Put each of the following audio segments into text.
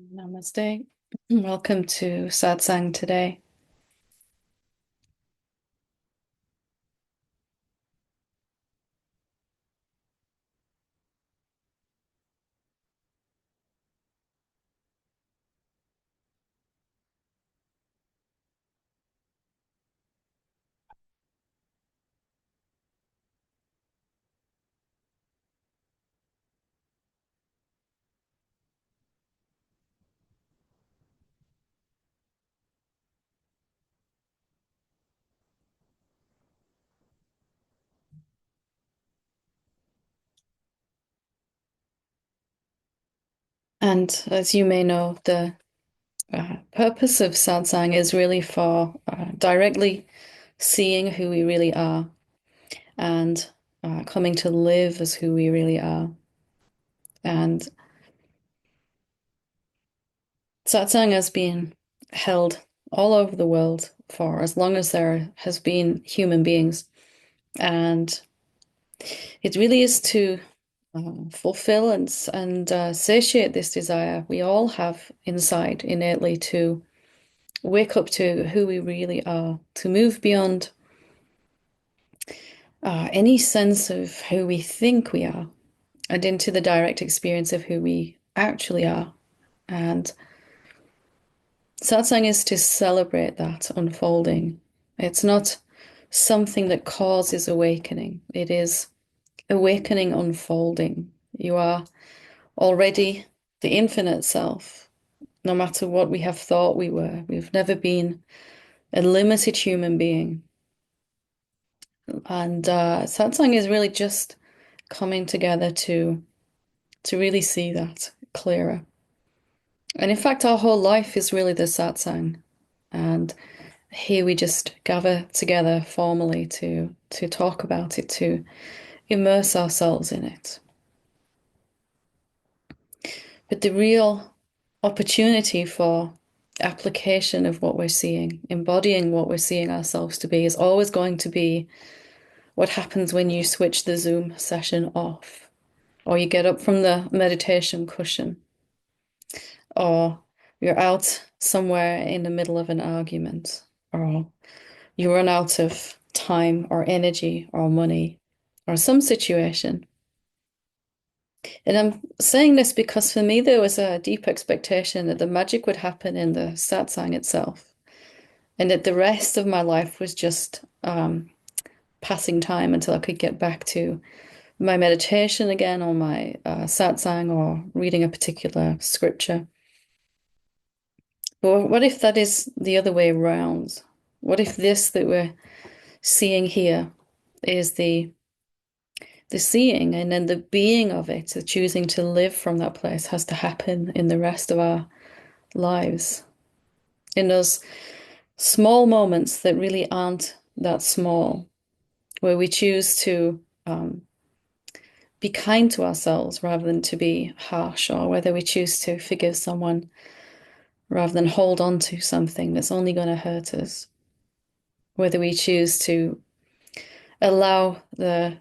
Namaste. Welcome to Satsang today. And as you may know, the purpose of Satsang is really for directly seeing who we really are and coming to live as who we really are. And Satsang has been held all over the world for as long as there has been human beings. And it really is to fulfill and satiate this desire we all have inside innately to wake up to who we really are, to move beyond any sense of who we think we are and into the direct experience of who we actually are. And satsang is to celebrate that unfolding. It's not something that causes awakening, it is awakening unfolding. You are already the infinite self, no matter what we have thought we were. We've never been a limited human being. And satsang is really just coming together to really see that clearer. And in fact, our whole life is really the satsang. And here we just gather together formally to talk about it, to immerse ourselves in it. But the real opportunity for application of what we're seeing, embodying what we're seeing ourselves to be, is always going to be what happens when you switch the Zoom session off, or you get up from the meditation cushion, or you're out somewhere in the middle of an argument, or you run out of time or energy or money or some situation. And I'm saying this because for me, there was a deep expectation that the magic would happen in the satsang itself, and that the rest of my life was just passing time until I could get back to my meditation again, or my satsang, or reading a particular scripture. But what if that is the other way around? What if this that we're seeing here is the seeing, and then the being of it, the choosing to live from that place, has to happen in the rest of our lives, in those small moments that really aren't that small, where we choose to be kind to ourselves rather than to be harsh, or whether we choose to forgive someone rather than hold on to something that's only going to hurt us, whether we choose to allow the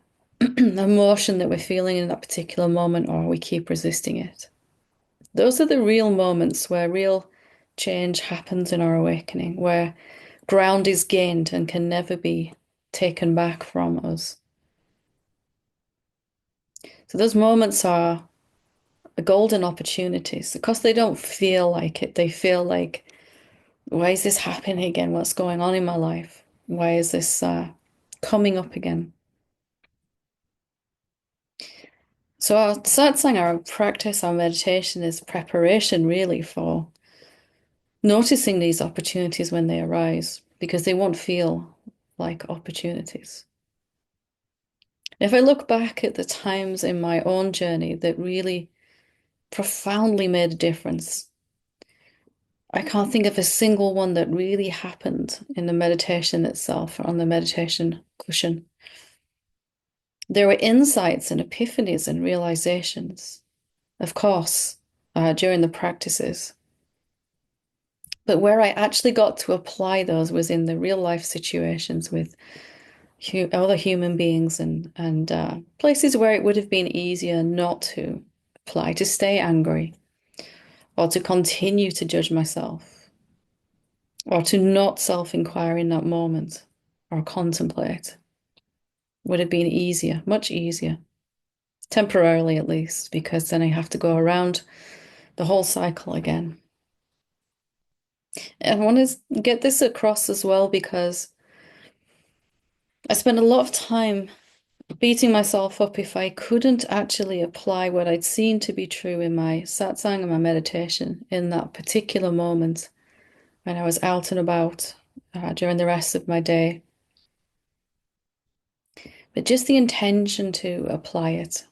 emotion that we're feeling in that particular moment, or we keep resisting it. Those are the real moments where real change happens in our awakening, where ground is gained and can never be taken back from us. So those moments are golden opportunities because they don't feel like it. They feel like, why is this happening again? What's going on in my life? Why is this coming up again? So our satsang, our practice, our meditation is preparation really for noticing these opportunities when they arise, because they won't feel like opportunities. If I look back at the times in my own journey that really profoundly made a difference, I can't think of a single one that really happened in the meditation itself or on the meditation cushion. There were insights and epiphanies and realizations, of course, during the practices. But where I actually got to apply those was in the real life situations with other human beings, and places where it would have been easier not to apply, to stay angry, or to continue to judge myself, or to not self-inquire in that moment, or contemplate, would have been easier, much easier, temporarily at least, because then I have to go around the whole cycle again. And I want to get this across as well because I spent a lot of time beating myself up if I couldn't actually apply what I'd seen to be true in my satsang and my meditation in that particular moment when I was out and about during the rest of my day. But just the intention to apply it,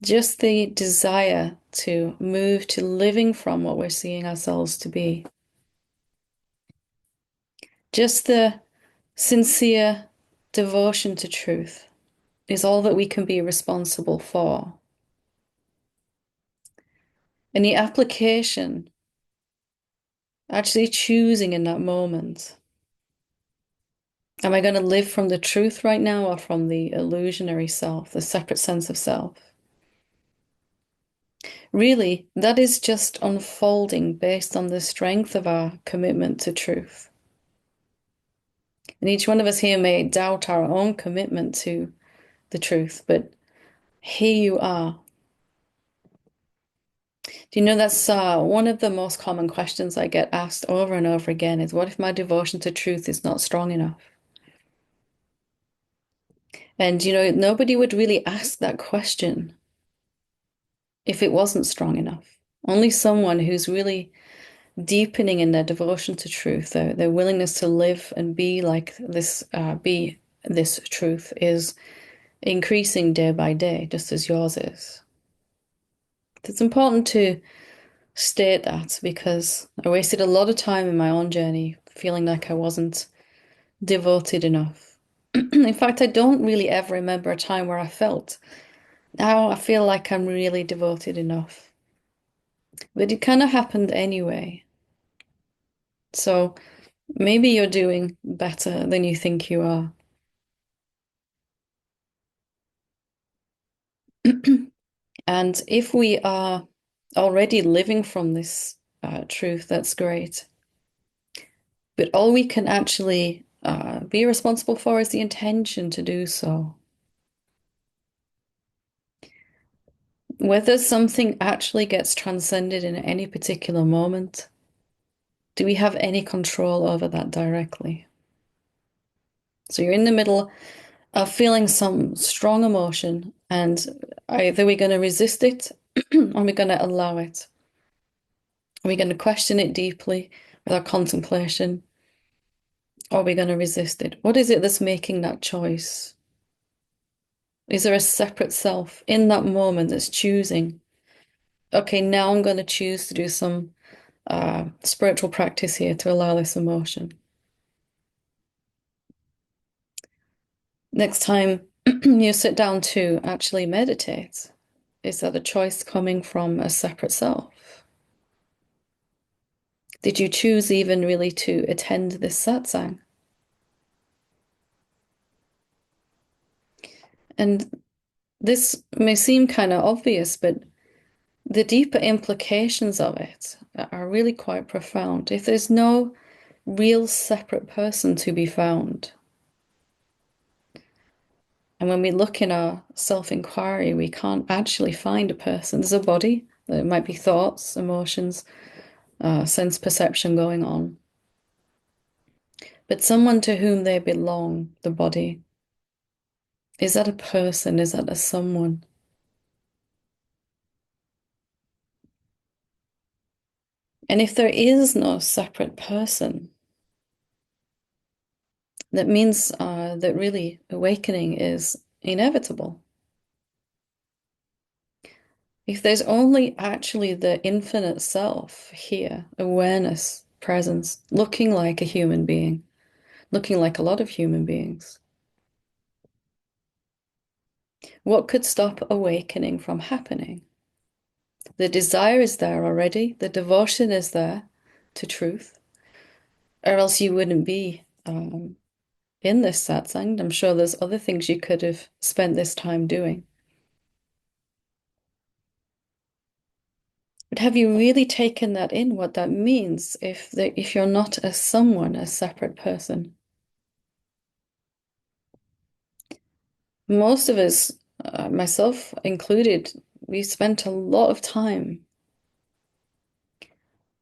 just the desire to move to living from what we're seeing ourselves to be, just the sincere devotion to truth is all that we can be responsible for. And the application, actually choosing in that moment, am I going to live from the truth right now or from the illusionary self, the separate sense of self? Really, that is just unfolding based on the strength of our commitment to truth. And each one of us here may doubt our own commitment to the truth, but here you are. Do you know that's one of the most common questions I get asked over and over again is, what if my devotion to truth is not strong enough? And, nobody would really ask that question if it wasn't strong enough. Only someone who's really deepening in their devotion to truth, their willingness to live and be like this, be this truth is increasing day by day, just as yours is. It's important to state that because I wasted a lot of time in my own journey feeling like I wasn't devoted enough. In fact, I don't really ever remember a time where I felt, now I feel like I'm really devoted enough. But it kind of happened anyway. So maybe you're doing better than you think you are. And if we are already living from this truth, that's great. But all we can actually be responsible for is the intention to do so. Whether something actually gets transcended in any particular moment, do we have any control over that directly? So you're in the middle of feeling some strong emotion, and either we're going to resist it or we're going to allow it. Are we going to question it deeply with our contemplation, or are we going to resist it? What is it that's making that choice? Is there a separate self in that moment that's choosing, okay, now I'm going to choose to do some spiritual practice here to allow this emotion? Next time you sit down to actually meditate, is that a choice coming from a separate self? Did you choose even really to attend this satsang? And this may seem kind of obvious, but the deeper implications of it are really quite profound. If there's no real separate person to be found, and when we look in our self-inquiry, we can't actually find a person. There's a body, there might be thoughts, emotions, sense perception going on. But someone to whom they belong, the body, is that a person? Is that a someone? And if there is no separate person, that means that really awakening is inevitable. If there's only actually the infinite self here, awareness, presence, looking like a human being, looking like a lot of human beings, what could stop awakening from happening? The desire is there already, the devotion is there to truth, or else you wouldn't be in this satsang. I'm sure there's other things you could have spent this time doing. But have you really taken that in, what that means if you're not a someone, a separate person? Most of us, myself included, we spent a lot of time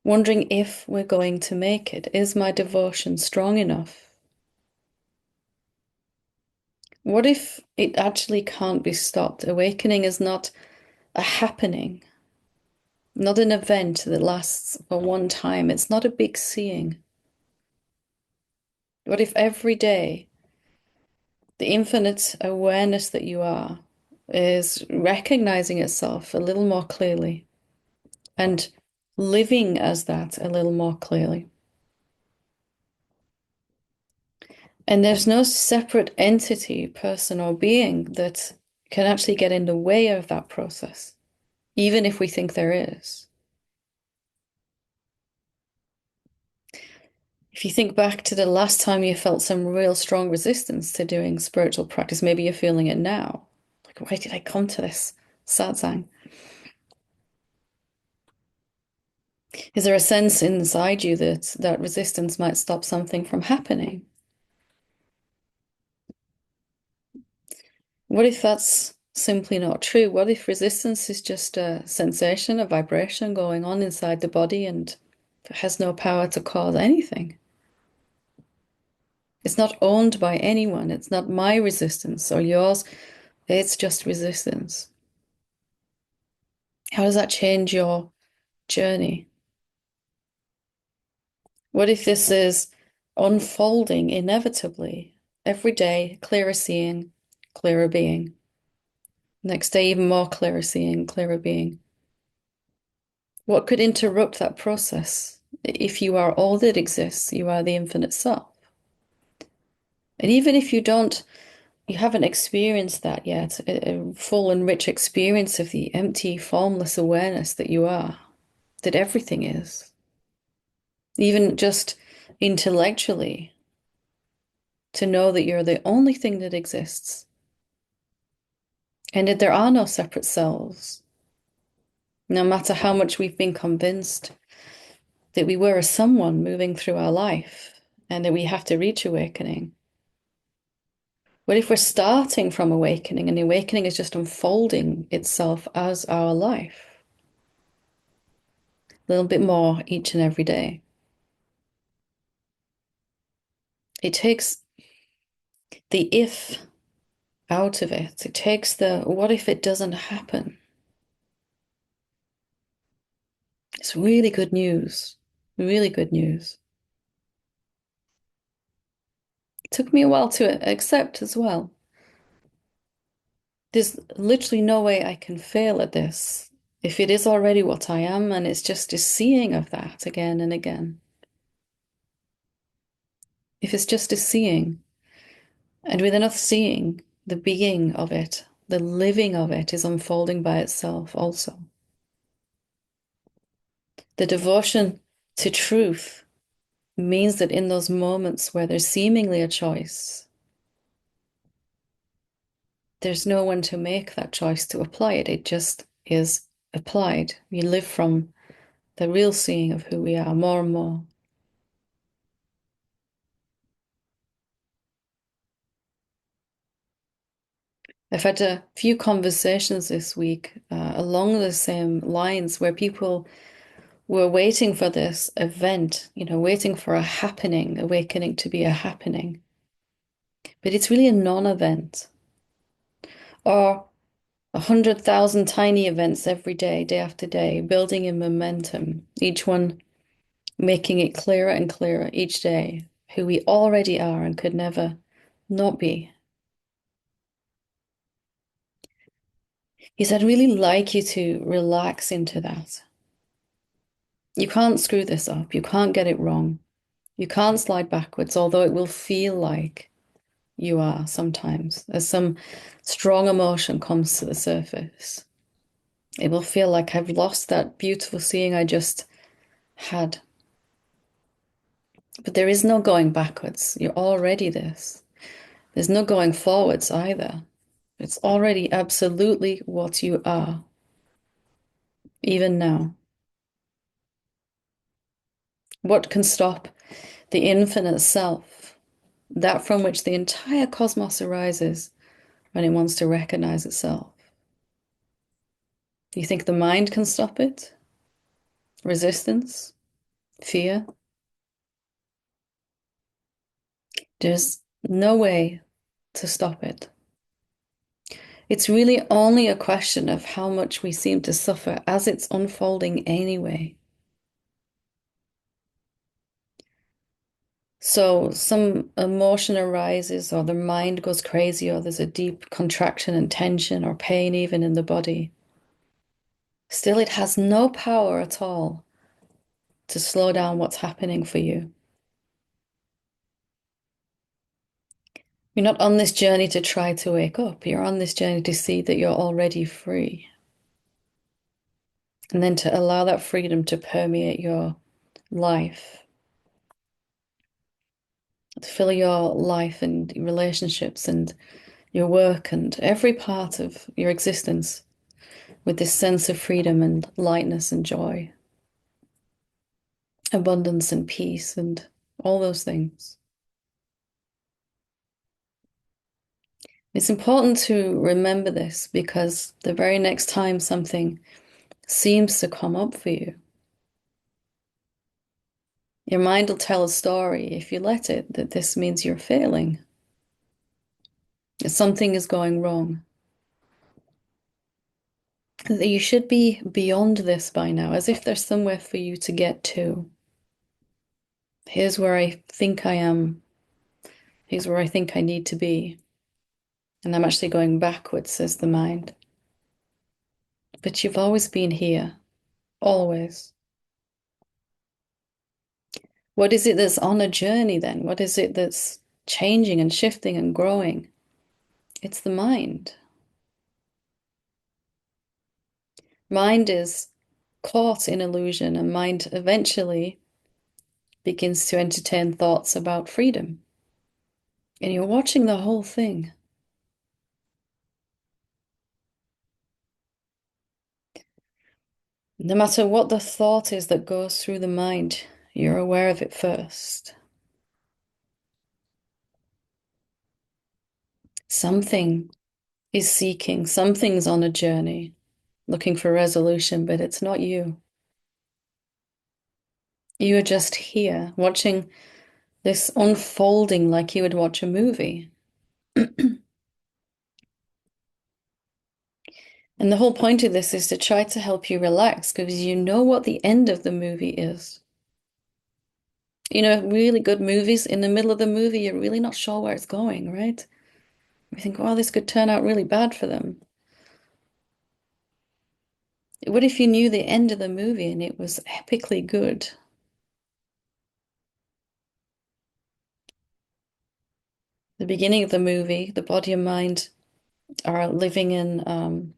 wondering if we're going to make it. Is my devotion strong enough? What if it actually can't be stopped? Awakening is not a happening, not an event that lasts for one time. It's not a big seeing. What if every day the infinite awareness that you are is recognizing itself a little more clearly and living as that a little more clearly? And there's no separate entity, person, or being that can actually get in the way of that process, even if we think there is. If you think back to the last time you felt some real strong resistance to doing spiritual practice, maybe you're feeling it now. Like, why did I come to this satsang? Is there a sense inside you that that resistance might stop something from happening? What if that's simply not true? What if resistance is just a sensation, a vibration going on inside the body and it has no power to cause anything? It's not owned by anyone. It's not my resistance or yours. It's just resistance. How does that change your journey? What if this is unfolding inevitably every day, clearer seeing, clearer being? Next day, even more clearer seeing, clearer being. What could interrupt that process? If you are all that exists, you are the infinite self. And even if you haven't experienced that yet, a full and rich experience of the empty, formless awareness that you are, that everything is, even just intellectually, to know that you're the only thing that exists, and that there are no separate selves, no matter how much we've been convinced that we were a someone moving through our life and that we have to reach awakening. What if we're starting from awakening and the awakening is just unfolding itself as our life? A little bit more each and every day. It takes the if out of it. It takes the what if it doesn't happen? It's really good news. Really good news. It took me a while to accept as well. There's literally no way I can fail at this if it is already what I am, and it's just a seeing of that again and again. If it's just a seeing, and with enough seeing, the being of it, the living of it is unfolding by itself also. The devotion to truth means that in those moments where there's seemingly a choice, there's no one to make that choice to apply it. It just is applied. We live from the real seeing of who we are more and more. I've had a few conversations this week along the same lines where people were waiting for this event, waiting for a happening, awakening to be a happening. But it's really a non-event. Or 100,000 tiny events every day, day after day, building in momentum, each one making it clearer and clearer each day who we already are and could never not be. He said, I'd really like you to relax into that. You can't screw this up. You can't get it wrong. You can't slide backwards, although it will feel like you are sometimes as some strong emotion comes to the surface. It will feel like I've lost that beautiful seeing I just had. But there is no going backwards. You're already this. There's no going forwards either. It's already absolutely what you are, even now. What can stop the infinite self, that from which the entire cosmos arises when it wants to recognize itself? Do you think the mind can stop it? Resistance? Fear? There's no way to stop it. It's really only a question of how much we seem to suffer as it's unfolding anyway. So some emotion arises, or the mind goes crazy, or there's a deep contraction and tension or pain even in the body. Still, it has no power at all to slow down what's happening for you. You're not on this journey to try to wake up. You're on this journey to see that you're already free. And then to allow that freedom to permeate your life, to fill your life and relationships and your work and every part of your existence with this sense of freedom and lightness and joy, abundance and peace and all those things. It's important to remember this because the very next time something seems to come up for you, your mind will tell a story, if you let it, that this means you're failing, that something is going wrong, that you should be beyond this by now, as if there's somewhere for you to get to. Here's where I think I am. Here's where I think I need to be. And I'm actually going backwards, says the mind. But you've always been here, always. What is it that's on a journey then? What is it that's changing and shifting and growing? It's the mind. Mind is caught in illusion, and mind eventually begins to entertain thoughts about freedom. And you're watching the whole thing. No matter what the thought is that goes through the mind, you're aware of it first. Something is seeking, something's on a journey, looking for resolution, but it's not you. You are just here, watching this unfolding like you would watch a movie. And the whole point of this is to try to help you relax because you know what the end of the movie is. You know, really good movies, in the middle of the movie, you're really not sure where it's going, right? You think, oh, this could turn out really bad for them. What if you knew the end of the movie and it was epically good? The beginning of the movie, the body and mind are living in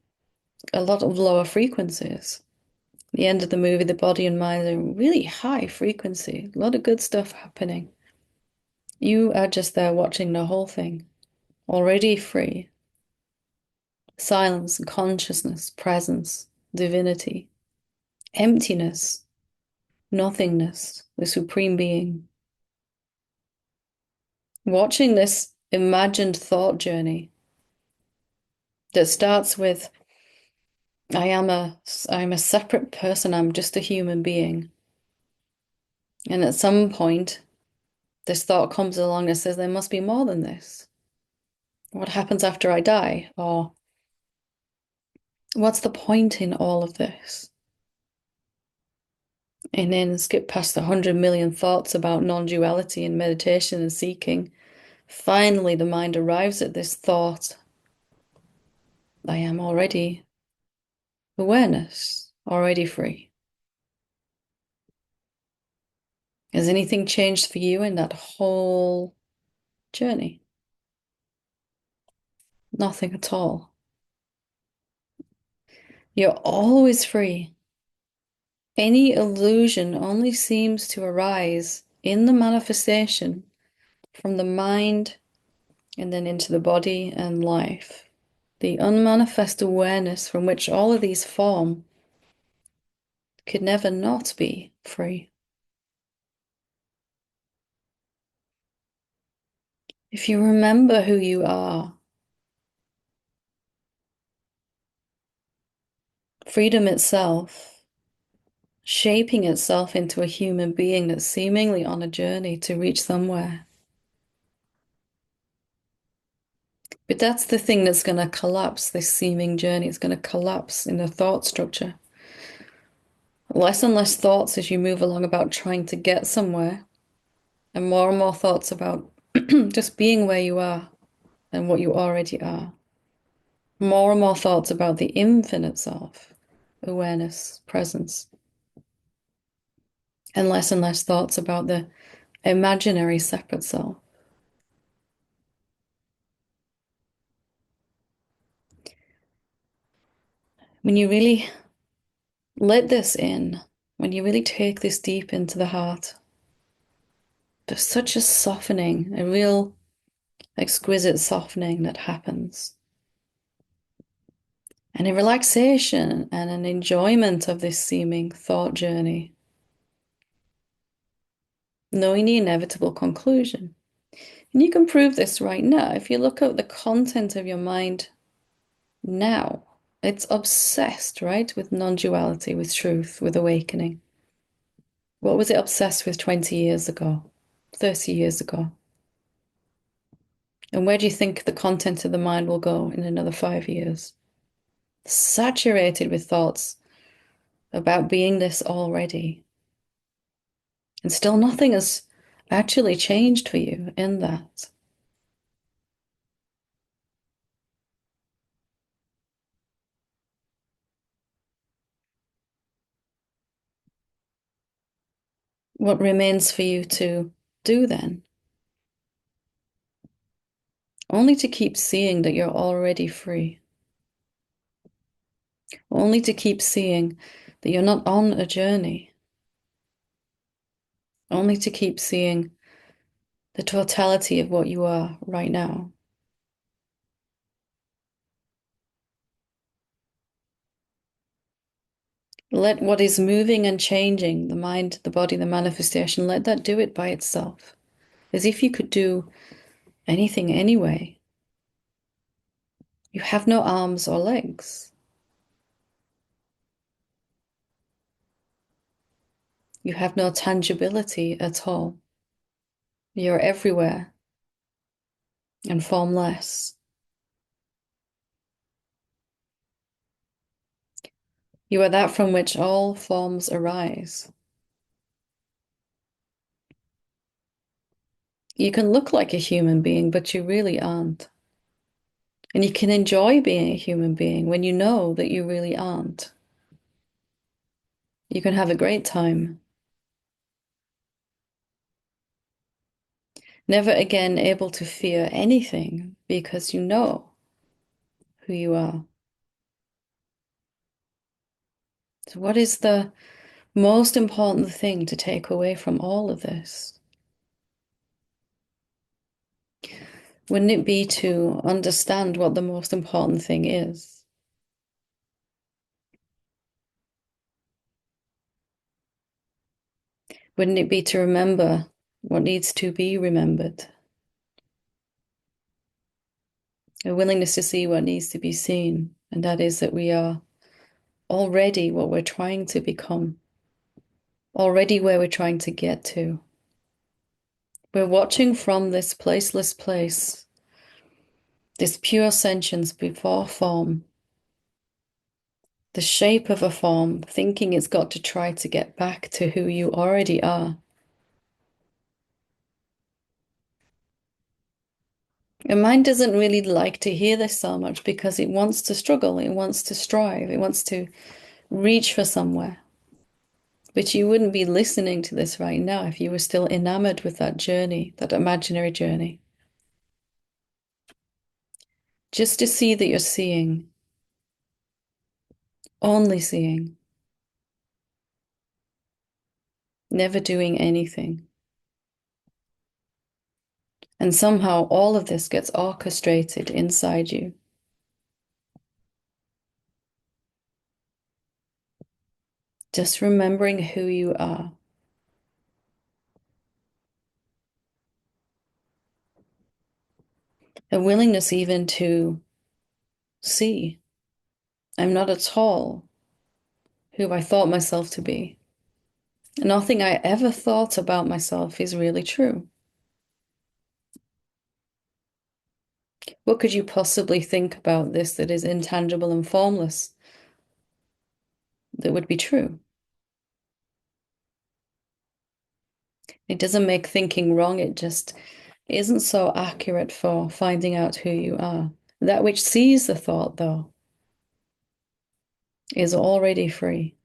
a lot of lower frequencies. The end of the movie, the body and mind are really high frequency, a lot of good stuff happening. You are just there watching the whole thing, already free. Silence, consciousness, presence, divinity, emptiness, nothingness, the supreme being. Watching this imagined thought journey that starts with, I'm a separate person, I'm just a human being. And at some point, this thought comes along and says, there must be more than this. What happens after I die? Or what's the point in all of this? And then skip past the 100 million thoughts about non-duality and meditation and seeking. Finally, the mind arrives at this thought, I am already awareness, already free. Has anything changed for you in that whole journey? Nothing at all. You're always free. Any illusion only seems to arise in the manifestation from the mind and then into the body and life. The unmanifest awareness from which all of these form could never not be free. If you remember who you are, freedom itself, shaping itself into a human being that's seemingly on a journey to reach somewhere. But that's the thing that's going to collapse this seeming journey. It's going to collapse in the thought structure. Less and less thoughts as you move along about trying to get somewhere, and more thoughts about just being where you are and what you already are. More and more thoughts about the infinite self, awareness, presence, and less thoughts about the imaginary separate self. When you really let this in, when you really take this deep into the heart, there's such a softening, a real exquisite softening that happens. And a relaxation and an enjoyment of this seeming thought journey, knowing the inevitable conclusion. And you can prove this right now. If you look at the content of your mind now, it's obsessed, right, with non-duality, with truth, with awakening. What was it obsessed with 20 years ago, 30 years ago? And where do you think the content of the mind will go in another 5 years? Saturated with thoughts about being this already. And still nothing has actually changed for you in that. What remains for you to do then? Only to keep seeing that you're already free. Only to keep seeing that you're not on a journey. Only to keep seeing the totality of what you are right now. Let what is moving and changing, the mind, the body, the manifestation, let that do it by itself. As if you could do anything anyway. You have no arms or legs. You have no tangibility at all. You're everywhere and formless. You are that from which all forms arise. You can look like a human being, but you really aren't. And you can enjoy being a human being when you know that you really aren't. You can have a great time. Never again able to fear anything because you know who you are. So, what is the most important thing to take away from all of this? Wouldn't it be to understand what the most important thing is? Wouldn't it be to remember what needs to be remembered? A willingness to see what needs to be seen, and that is that we are already what we're trying to become, already where we're trying to get to. We're watching from this placeless place, this pure sentience before form, the shape of a form, thinking it's got to try to get back to who you already are. Your mind doesn't really like to hear this so much because it wants to struggle, it wants to strive, it wants to reach for somewhere. But you wouldn't be listening to this right now if you were still enamored with that journey, that imaginary journey. Just to see that you're seeing, only seeing, never doing anything. And somehow all of this gets orchestrated inside you. Just remembering who you are. a willingness even to see I'm not at all who I thought myself to be. Nothing I ever thought about myself is really true. What could you possibly think about this that is intangible and formless that would be true? It doesn't make thinking wrong, it just isn't so accurate for finding out who you are. That which sees the thought, though, is already free.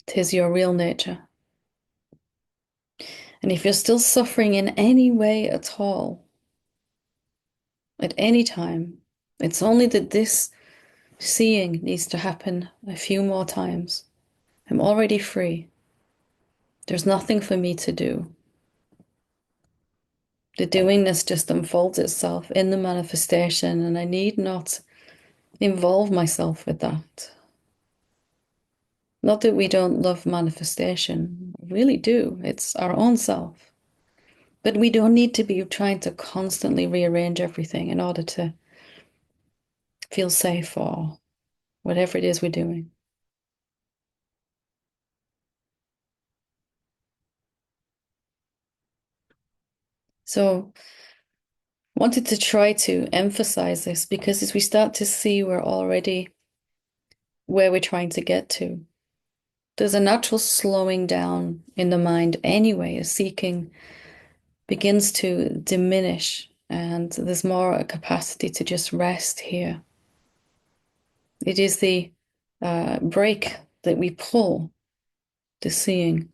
'Tis your real nature. And if you're still suffering in any way at all, at any time, it's only that this seeing needs to happen a few more times. I'm already free. There's nothing for me to do. The doingness just unfolds itself in the manifestation, and I need not involve myself with that. Not that we don't love manifestation, we really do. It's our own self. But we don't need to be trying to constantly rearrange everything in order to feel safe or whatever it is we're doing. So, wanted to try to emphasize this because as we start to see we're already where we're trying to get to, there's a natural slowing down in the mind anyway, as seeking begins to diminish, and there's more a capacity to just rest here. It is the break that we pull, the seeing.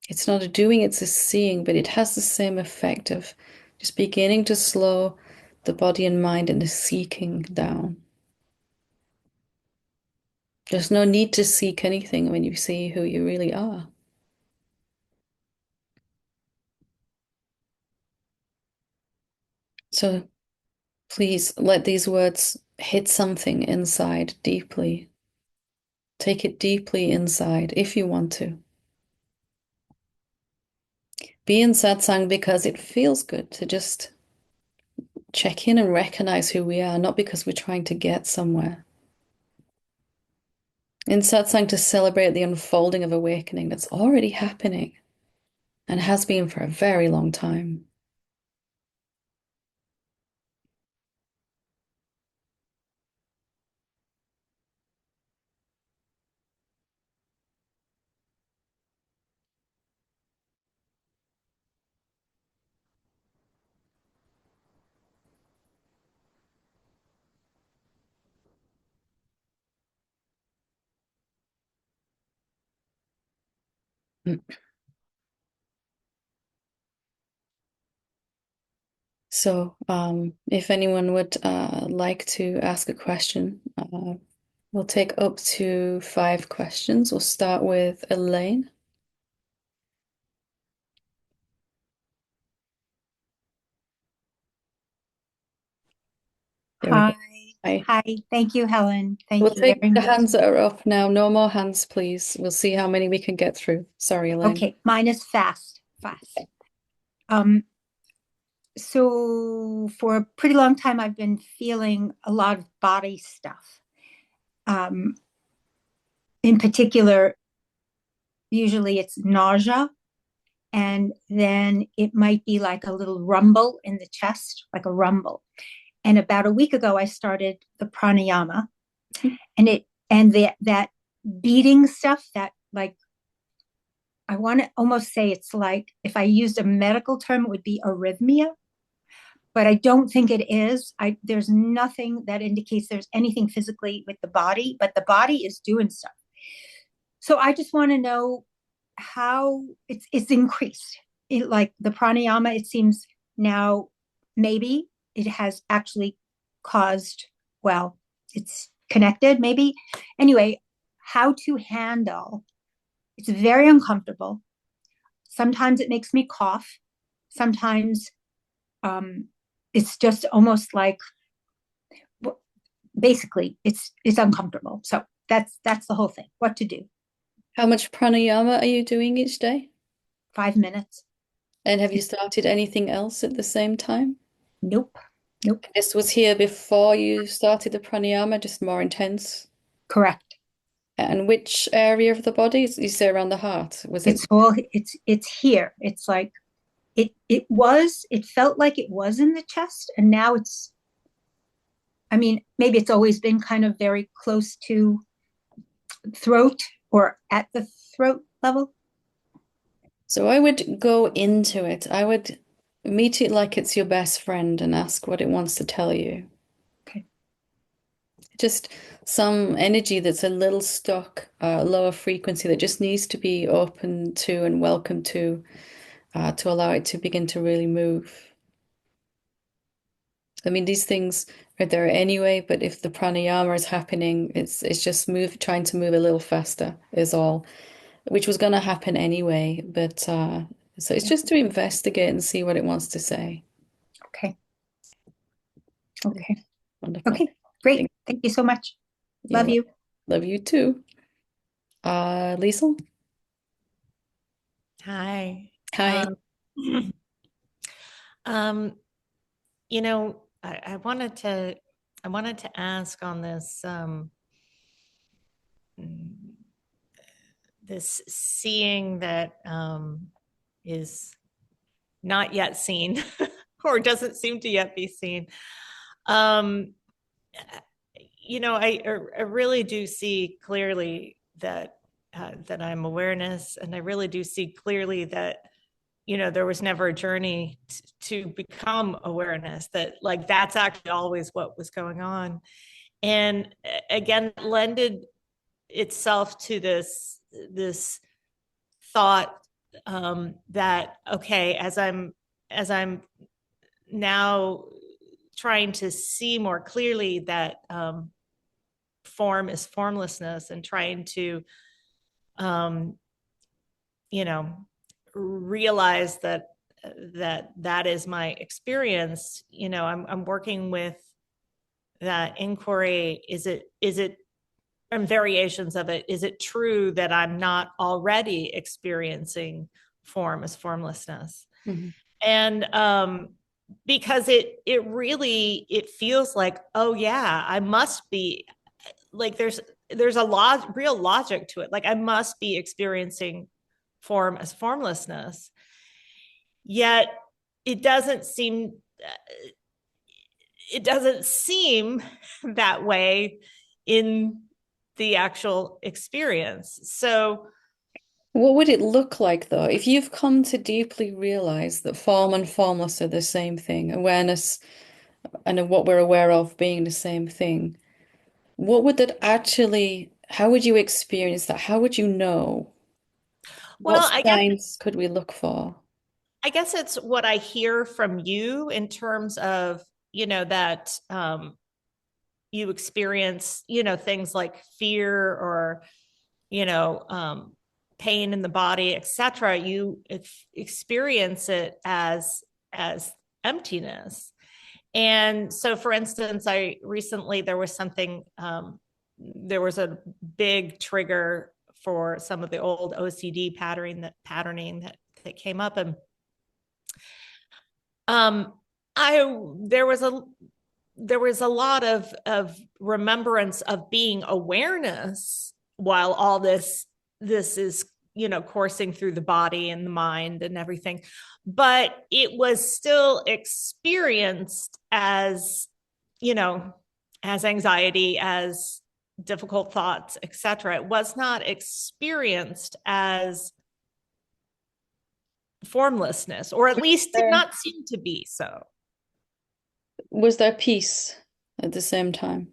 It's not a doing, it's a seeing, but it has the same effect of just beginning to slow the body and mind and the seeking down. There's no need to seek anything when you see who you really are. So please let these words hit something inside deeply. Take it deeply inside if you want to. Be in satsang because it feels good to just check in and recognize who we are, not because we're trying to get somewhere. In satsang to celebrate the unfolding of awakening that's already happening and has been for a very long time. So, if anyone would like to ask a question, we'll take up to 5 questions. We'll start with Elaine. There we Hi. go. Hi. Hi. Thank you, Helen. We'll Thank you take very the much. hands that are up now. No more hands, please. We'll see how many we can get through. Sorry, Elaine. Okay, mine is fast, fast. Um, so for a pretty long time, I've been feeling a lot of body stuff. Um, in particular, usually it's nausea, and then it might be like a little rumble in the chest, like a rumble. And about a week ago, I started the pranayama, and that beating stuff, that like I want to almost say it's like if I used a medical term, it would be arrhythmia, but I don't think it is. There's nothing that indicates there's anything physically with the body, but the body is doing stuff. So I just want to know how it's increased. Like the pranayama, it seems now maybe it has actually caused, well, it's connected maybe. Anyway, how to handle it's very uncomfortable. Sometimes it makes me cough. Sometimes it's just almost like basically it's uncomfortable. So that's the whole thing. What to do? How much pranayama are you doing each day? 5 minutes. And have you started anything else at the same time? Nope. Nope. This was here before you started the pranayama, just more intense. Correct. And which area of the body? You say around the heart. Was it? It's here. It's like it felt like it was in the chest, and now it's, I mean, maybe it's always been kind of very close to throat or at the throat level. So I would go into it. I would meet it like it's your best friend and ask what it wants to tell you. Okay. Just some energy that's a little stuck, lower frequency that just needs to be open to and welcome to allow it to begin to really move. I mean, these things are there anyway, but if the pranayama is happening, it's just trying to move a little faster is all, which was going to happen anyway. But so it's Yeah. just to investigate and see what it wants to say. Okay. Okay. Wonderful. Okay. Great. Thank Thank you so much. Love you. you. Love you too. Liesel? Hi. Hi. Um, um, I wanted to ask on this mm, this seeing that is not yet seen or doesn't seem to yet be seen. Um, I really do see clearly that I'm awareness, and I really do see clearly that there was never a journey to become awareness, that like that's actually always what was going on. And again, it lended itself to this thought, that okay, as I'm now trying to see more clearly that form is formlessness, and trying to um, you know realize that is my experience. I'm working with that inquiry. Is it and variations of it, is it true that I'm not already experiencing form as formlessness? Mhm. And because it feels like, oh yeah, I must be, like there's a real logic to it, like I must be experiencing form as formlessness. Yet it doesn't seem it doesn't seem that way in the actual experience. So, What would it look like though, if you've come to deeply realize that form and formless are the same thing, awareness and what we're aware of being the same thing? What would that actually, how would you experience that? How would you know? What well, signs could we look for? I guess it's what I hear from you in terms of, that you experience, things like fear or, you know, um, pain in the body, etc. You experience it as emptiness. And so, for instance, I recently there was a big trigger for some of the old OCD patterning that came up, and um, I there was a lot of remembrance of being awareness while all this is coursing through the body and the mind and everything, but it was still experienced as you know as anxiety, as difficult thoughts, etc. It was not experienced as formlessness, or at least did There, not seem to be so. was there peace at the same time?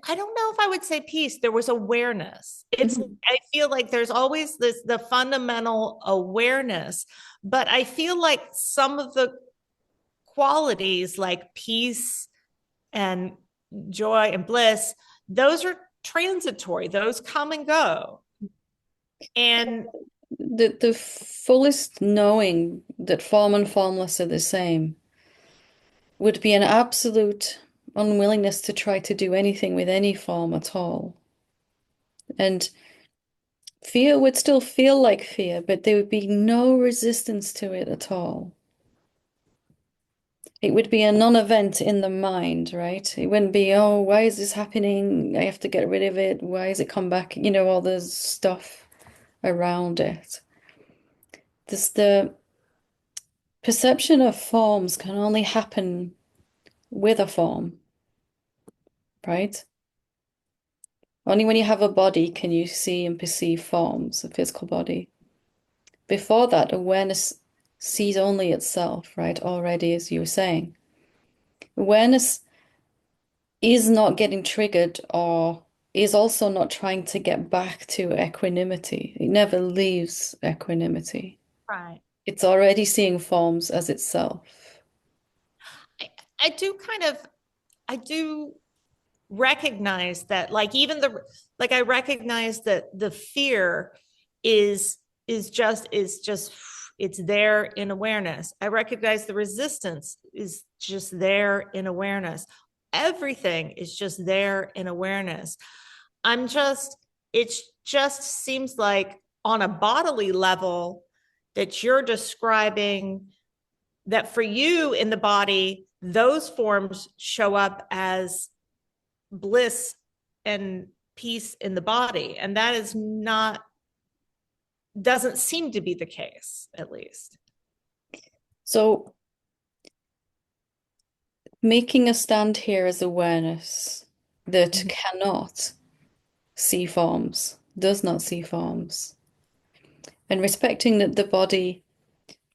I don't know if I would say peace. There was awareness. Mhm. I feel like there's always the fundamental awareness, but I feel like some of the qualities like peace and joy and bliss, those are transitory, those come and go. And The fullest knowing that form and formless are the same would be an absolute unwillingness to try to do anything with any form at all. And Fear would still feel like fear, but there would be no resistance to it at all. It would be a non-event in the mind, right? It wouldn't be, oh, why is this happening? I have to get rid of it. Why is it come back? You know, all the stuff around it. The perception of forms can only happen with a form, right? Only when you have a body can you see and perceive forms, a physical body. Before that, awareness sees only itself, right? Already, as you were saying. Awareness is not getting triggered or is also not trying to get back to equanimity. It never leaves equanimity. Right. It's already seeing forms as itself. I do kind of, I do recognize that, like, even like, I recognize that the fear is just it's there in awareness. I recognize the resistance is just there in awareness. Everything is just there in awareness. I'm just, it just seems like on a bodily level that you're describing that for you in the body, those forms show up as bliss and peace in the body. And that is not, doesn't seem to be the case, at least. So, making a stand here as awareness that cannot see forms, does not see forms, and respecting that the body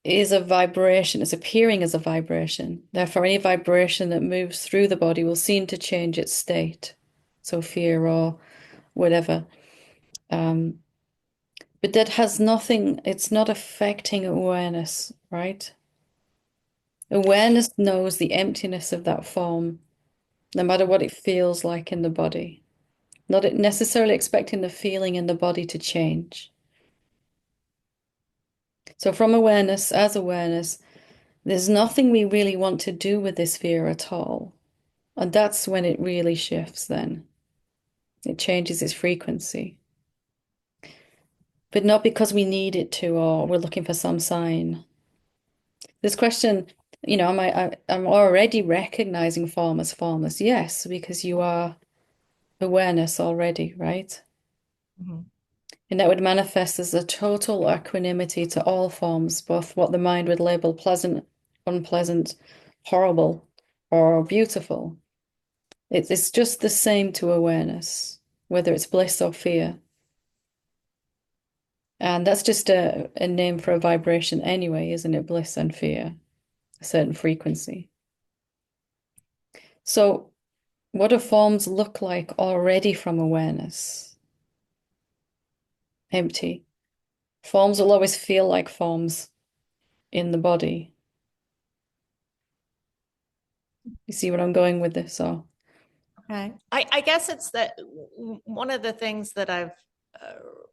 is a vibration, is appearing as a vibration. Therefore, any vibration that moves through the body will seem to change its state. So fear or whatever. But that has nothing, it's not affecting awareness, right? Awareness knows the emptiness of that form, no matter what it feels like in the body. Not necessarily expecting the feeling in the body to change. So from awareness, as awareness, there's nothing we really want to do with this fear at all. And that's when it really shifts then. It changes its frequency. But not because we need it to or we're looking for some sign. This question, I'm already recognizing form as formless. Yes, because you are awareness already, right? Mm-hmm. And that would manifest as a total equanimity to all forms, both what the mind would label pleasant, unpleasant, horrible, or beautiful. It's just the same to awareness, whether it's bliss or fear. And that's just a name for a vibration anyway, isn't it? Bliss and fear, a certain frequency. So, what do forms look like already from awareness? Empty. Forms will always feel like forms in the body. You see what I'm going with this? So, Okay. I guess it's that one of the things that I've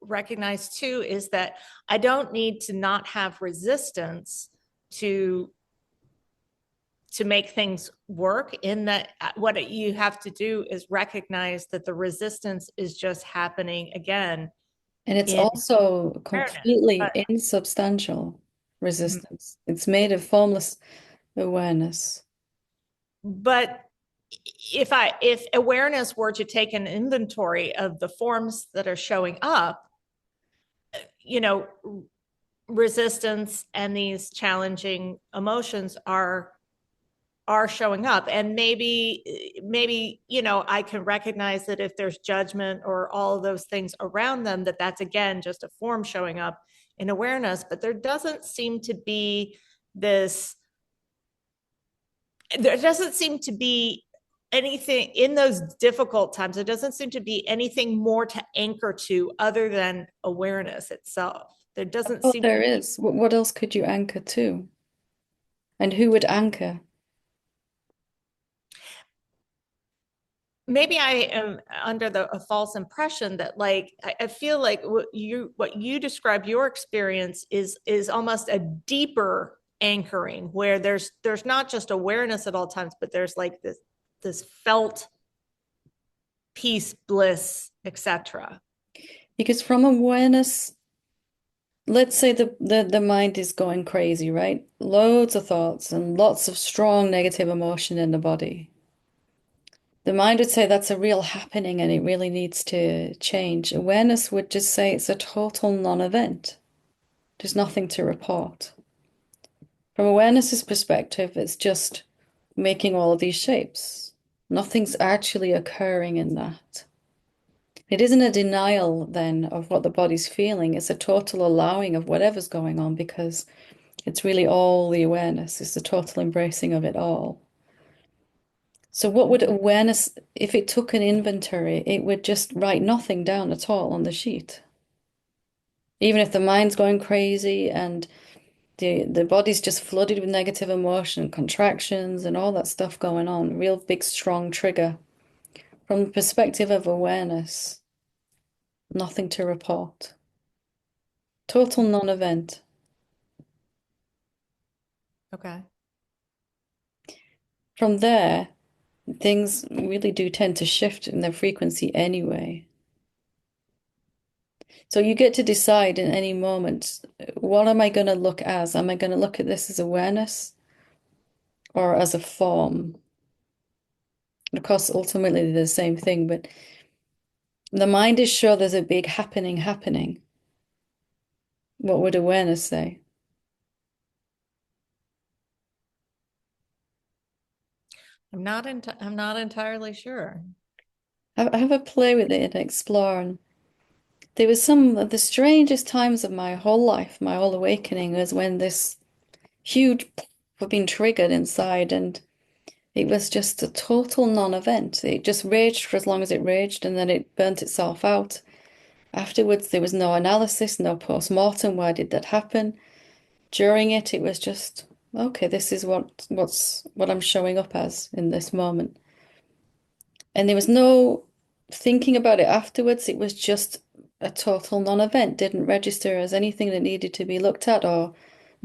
recognized too is that I don't need to not have resistance to make things work, in that what you have to do is recognize that the resistance is just happening again and it's in also awareness. completely insubstantial resistance. It's made of formless awareness. But if awareness were to take an inventory of the forms that are showing up, you know, resistance and these challenging emotions are showing up, and maybe I can recognize that if there's judgment or all of those things around them, that that's again just a form showing up in awareness. But there doesn't seem to be this, there doesn't seem to be anything in those difficult times. There doesn't seem to be anything more to anchor to other than awareness itself. There doesn't Oh, seem there is. What else could you anchor to? And who would anchor? maybe I am under a false impression that, like, I feel like what you describe your experience is almost a deeper anchoring, where there's not just awareness at all times, but there's like this felt peace, bliss, etc. Because from awareness, let's say the mind is going crazy, right? Loads of thoughts and lots of strong negative emotion in the body. The mind would say that's a real happening and it really needs to change. Awareness would just say it's a total non-event. There's nothing to report. From awareness's perspective, it's just making all of these shapes. Nothing's actually occurring in that. It isn't a denial then of what the body's feeling. It's a total allowing of whatever's going on because it's really all the awareness. It's the total embracing of it all. So what would awareness, if it took an inventory, it would just write nothing down at all on the sheet. Even if the mind's going crazy and the body's just flooded with negative emotion, contractions and all that stuff going on, real big strong trigger. From the perspective of awareness, nothing to report. Total non-event. Okay. From there, things really do tend to shift in their frequency anyway. So you get to decide in any moment, what am I going to look as? Am I going to look at this as awareness or as a form? And of course, ultimately they're the same thing, but the mind is sure there's a big happening. What would awareness say? I'm not entirely sure. Have a play with it and explore. And there was some of the strangest times of my whole life, my whole awakening was when this huge had been triggered inside, and it was just a total non-event. It just raged for as long as it raged, and then it burnt itself out. Afterwards, there was no analysis, no post-mortem. Why did that happen? During it, it was just, okay, this is what I'm showing up as in this moment. And there was no thinking about it afterwards. It was just a total non-event, didn't register as anything that needed to be looked at or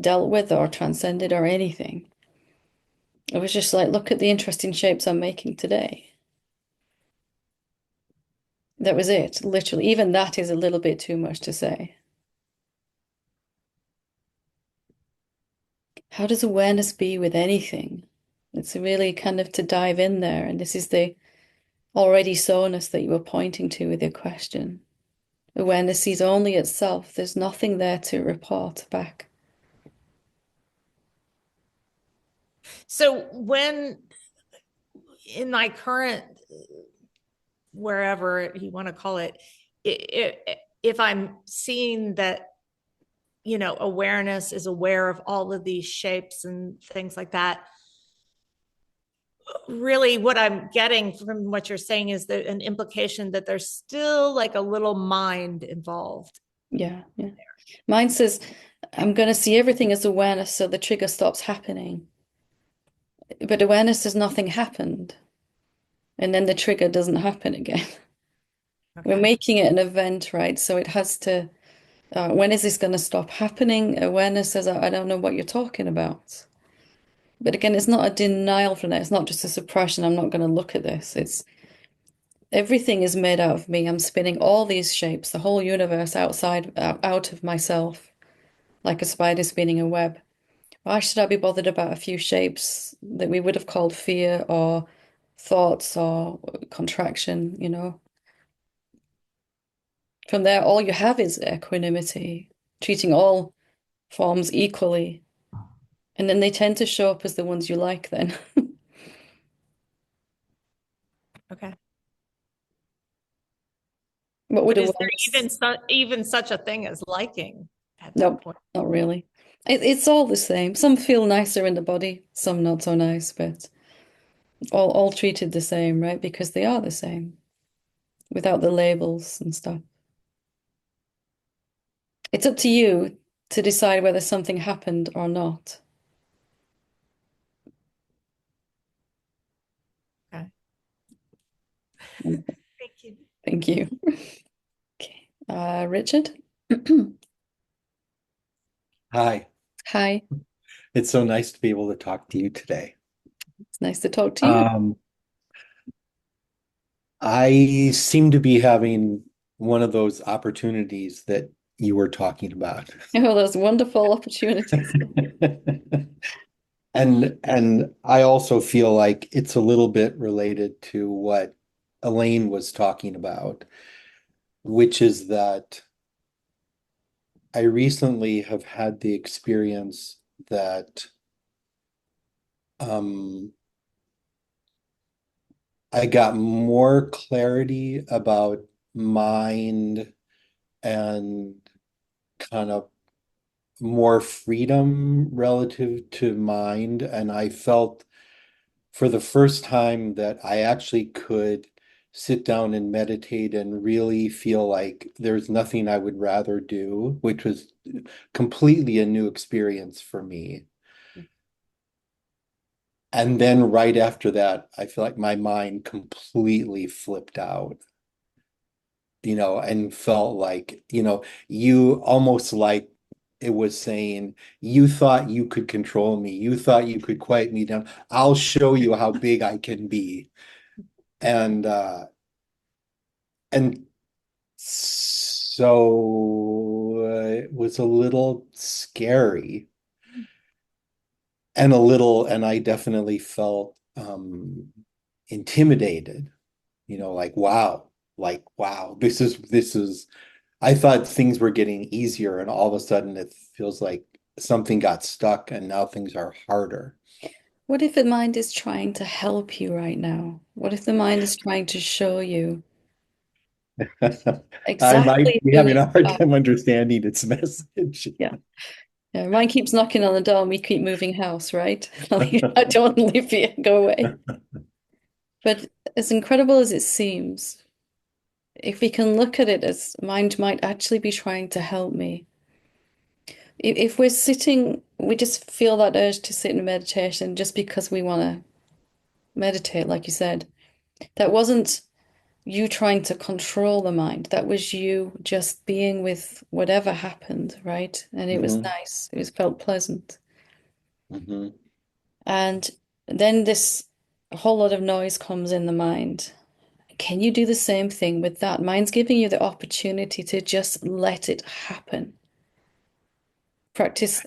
dealt with or transcended or anything. It was just like, look at the interesting shapes I'm making today. That was it, literally. Even that is a little bit too much to say. How does awareness be with anything? It's really kind of to dive in there. And this is the already so-ness that you were pointing to with your question. Awareness sees only itself. There's nothing there to report back. So when in my current, wherever you want to call it, if I'm seeing that, you know, awareness is aware of all of these shapes and things like that, really what I'm getting from what you're saying is that an implication that there's still like a little mind involved. Yeah, yeah. Mine says, I'm going to see everything as awareness so the trigger stops happening. But awareness says nothing happened. And then the trigger doesn't happen again. We're Okay. making it an event, right? So it has to, when is this going to stop happening? Awareness says, I don't know what you're talking about. But again, it's not a denial from that. It's not just a suppression. I'm not going to look at this. It's everything is made out of me. I'm spinning all these shapes, the whole universe outside, out of myself, like a spider spinning a web. Why should I be bothered about a few shapes that we would have called fear or thoughts or contraction, you know? From there, all you have is equanimity, treating all forms equally. And then they tend to show up as the ones you like then. Okay. What would But is there awareness? even such a thing as liking at that Nope, point? not really. It's all the same. Some feel nicer in the body, some not so nice, but all treated the same, right? Because they are the same, without the labels and stuff. It's up to you to decide whether something happened or not. Okay. Mm, Thank you. thank you. Okay. Richard? Hi, Hi. it's so nice to be able to talk to you today. It's nice to talk to you. Um, I seem to be having one of those opportunities that you were talking about. Oh, those wonderful opportunities. And I also feel like it's a little bit related to what Elaine was talking about, which is that I recently have had the experience that um, I got more clarity about mind and kind of more freedom relative to mind. And I felt for the first time that I actually could sit down and meditate and really feel like there's nothing I would rather do, which was completely a new experience for me. And then right after that, I feel like my mind completely flipped out, and felt like, you almost like it was saying, you thought you could control me. You thought you could quiet me down. I'll show you how big I can be. And and so it was a little scary and I definitely felt intimidated, like wow, this is I thought things were getting easier and all of a sudden it feels like something got stuck and now things are harder. What if the mind is trying to help you right now? What if the mind is trying to show you I might exactly be who having you a hard are? time understanding its message. Yeah. Yeah. Mine keeps knocking on the door and we keep moving house, right? Like, I don't live here, go away. But as incredible as it seems, if we can look at it as mind might actually be trying to help me. If we're sitting, we just feel that urge to sit in meditation just because we want to meditate, like you said. That wasn't you trying to control the mind. That was you just being with whatever happened, right? And it was Hmm. nice. It was felt pleasant. Hmm. And then this whole lot of noise comes in the mind. Can you do the same thing with that? Mind's giving you the opportunity to just let it happen. Practice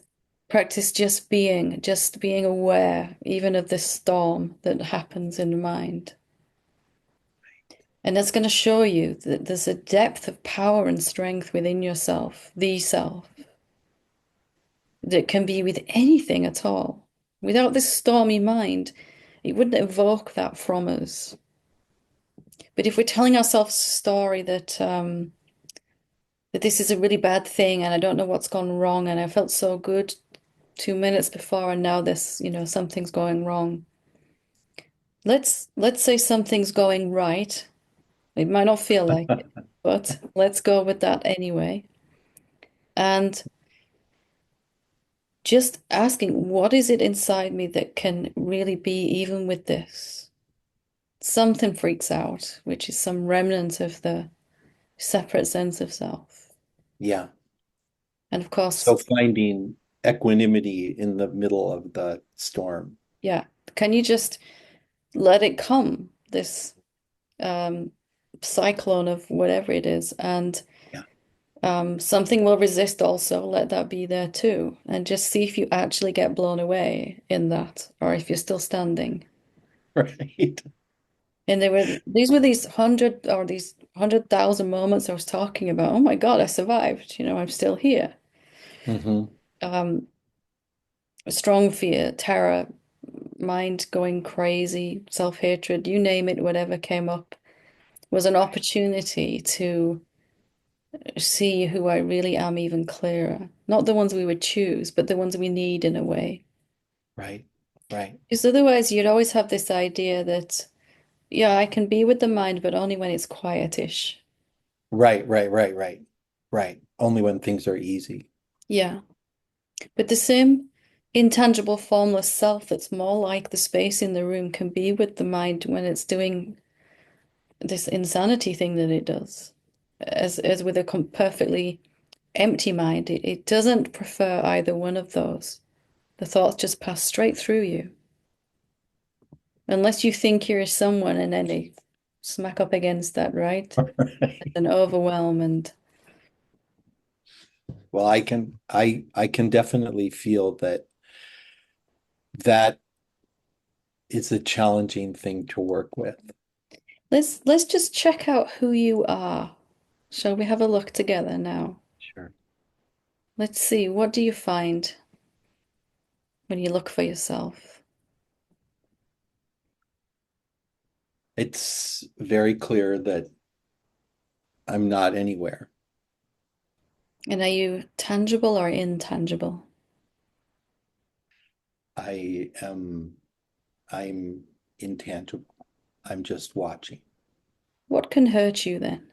just being aware, even of the storm that happens in the mind. And that's going to show you that there's a depth of power and strength within yourself, the self, that can be with anything at all. Without this stormy mind, it wouldn't evoke that from us. But if we're telling ourselves a story that this is a really bad thing and I don't know what's gone wrong and I felt so good 2 minutes before and now this, something's going wrong. Let's say something's going right. It might not feel like it, but let's go with that anyway. And just asking, what is it inside me that can really be even with this? Something freaks out, which is some remnant of the separate sense of self. Yeah. And of course, So finding equanimity in the middle of the storm. yeah, can you just let it come, this um, cyclone of whatever it is, and Yeah. something will resist also. Let that be there too, and just see if you actually get blown away in that, or if you're still standing. Right. And these 100,000 moments I was talking about. Oh my God, I survived. I'm still here. Hmm. Um, Strong fear, terror, mind going crazy, self-hatred, you name it, whatever came up was an opportunity to see who I really am even clearer. Not the ones we would choose, but the ones we need in a way. Right. Right. Because otherwise, you'd always have this idea that, yeah, I can be with the mind, but only when it's quietish. Right. Right. Right. Right. Right. Only when things are easy. Yeah. But the same intangible, formless self that's more like the space in the room can be with the mind when it's doing this insanity thing that it does. As with a perfectly empty mind, it doesn't prefer either one of those. The thoughts just pass straight through you. Unless you think you're someone and then they smack up against that, right? An overwhelm and Well, I can definitely feel that that is a challenging thing to work with. let's just check out who you are. Shall we have a look together now? Sure. Let's see, what do you find when you look for yourself? It's very clear that I'm not anywhere. And are you tangible or intangible? I am I'm intangible. I'm just watching. What can hurt you then?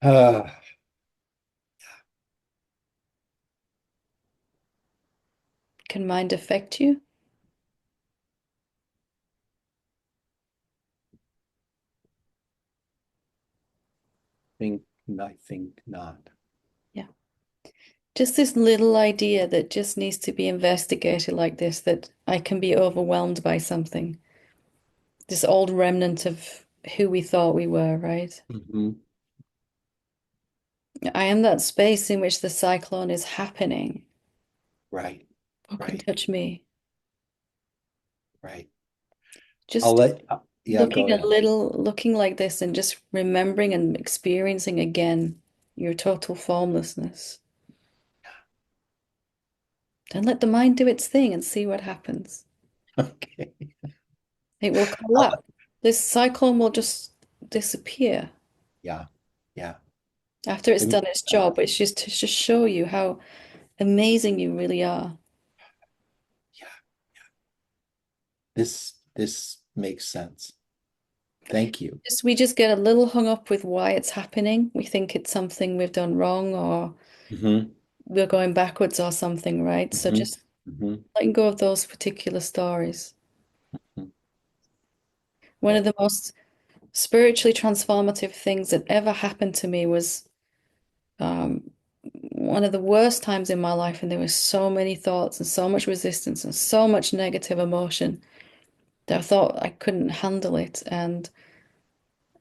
I Can mind affect you? think not. Yeah. Just this little idea that just needs to be investigated like this, that I can be overwhelmed by something. This old remnant of who we thought we were, right? Hmm. I am that space in which the cyclone is happening. Right, What can right, touch me? right. I'll Just let, yeah, go looking a ahead. little, looking like this and just remembering and experiencing again your total formlessness. Then let the mind do its thing and see what happens. Okay. It will I'll- collapse. This cyclone will just disappear yeah, yeah. after it's It done makes its sense. job. It's just to just show you how amazing you really are. Yeah, this makes sense. Thank you. Just we just get a little hung up with why it's happening. We think it's something we've done wrong or Hmm. we're going backwards or something, right? So Hmm. just Hmm. letting go of those particular stories. One Yeah. of the most spiritually transformative things that ever happened to me was um, one of the worst times in my life, and there were so many thoughts and so much resistance and so much negative emotion that I thought I couldn't handle it. And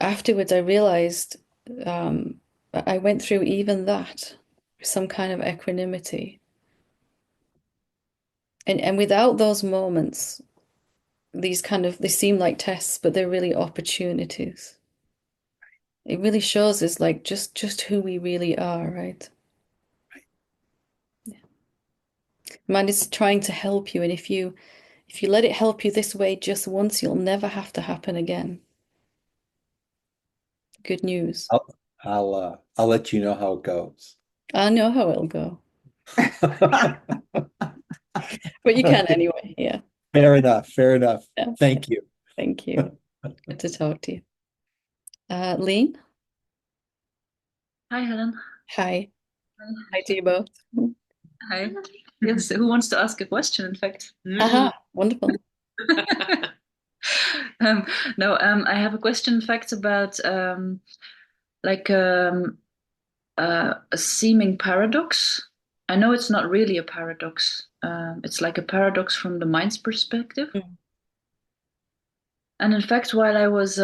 afterwards, I realized I went through even that with some kind of equanimity. And without those moments, these kind of they seem like tests, but they're really opportunities. It really shows us like just who we really are, right? Yeah. Mind is trying to help you, and if you let it help you this way just once, you'll never have to happen again. Good news. I'll let you know how it goes. I know how it'll go, but you can Okay, anyway. Yeah. fair enough, fair enough. Yeah. Thank you. Thank you. Good to talk to you. Lean, Hi, Helen. hi. Hi to you both. Hi. Yes, who wants to ask a question, in fact? Aha, wonderful. Um, no, I have a question, in fact, about like a seeming paradox. I know it's not really a paradox. It's like a paradox from the mind's perspective. Mm. And in fact, while I was